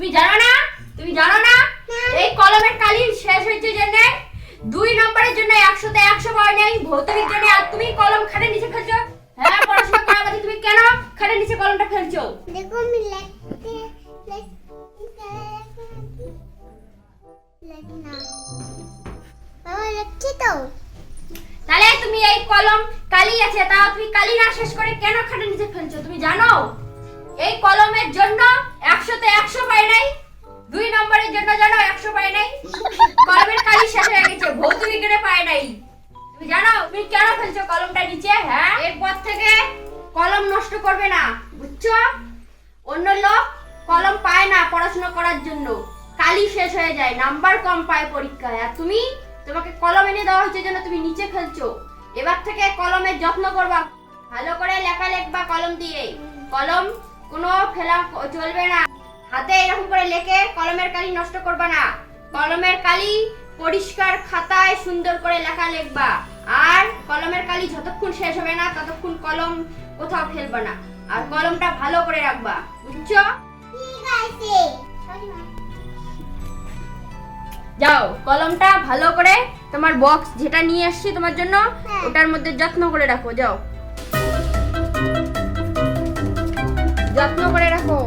তুমি জানো না? তুমি জানো না এই কলমের কালি শেষ হয়েছে জন্য 2 নম্বরের জন্য 100তে 100 পাওয়া নেই ভৌত বিজ্ঞানে। আর তুমি কলম খাটের নিচে ফেলছো। হ্যাঁ, পড়াশোনা করার বাদে তুমি কেন খাটের নিচে কলমটা ফেলছো? দেখো আমি না বাবা লিখছি তো। তাহলে তুমি এই কলম কালি আছে, তাও তুমি কালি না শেষ করে কেন খাটের নিচে ফেলছো? তুমি জানো এই কলমের জন্য 100তে 100 পাই নাই, 2 নম্বরের জন্য জানো 100 পাই নাই। কলমের কালি শেষ হয়ে গেছে, ভৌত বিজ্ঞানে পাই নাই। তুমি জানো তুমি কেন ফেলছো কলমটা নিচে? হ্যাঁ, এরপর থেকে কলম নষ্ট করবে না, বুঝছো? অন্য লোক কলম পায় না পড়াশোনা করার জন্য, কালি শেষ হয়ে যায়, নাম্বার কম পায় পরীক্ষায়। আর তোমাকে কলম এনে দেওয়া হয়েছে জন্য তুমি নিচে ফেলছো। এবার থেকে কলমের যত্ন করবা, ভালো করে লেখা লিখবা কলম দিয়ে। কলম কোনো ফেলা চলবে না, হাতে এরকম করে লেখে কলমের কালি নষ্ট করবা না। কলমের কালি পরিষ্কার খাতায় সুন্দর করে লেখা লিখবা। আর কলমের কালি যতক্ষণ শেষ হবে না ততক্ষণ কলম কোথাও ফেলবা না। আর কলমটা ভালো করে রাখবা, বুঝছো? ঠিক আছে। যাও কলমটা ভালো করে তোমার বক্স যেটা নিয়ে আসছি তোমার জন্য হ্যাঁ। ওটার মধ্যে যত্ন করে রাখো। যাও, যত্ন করে রাখো।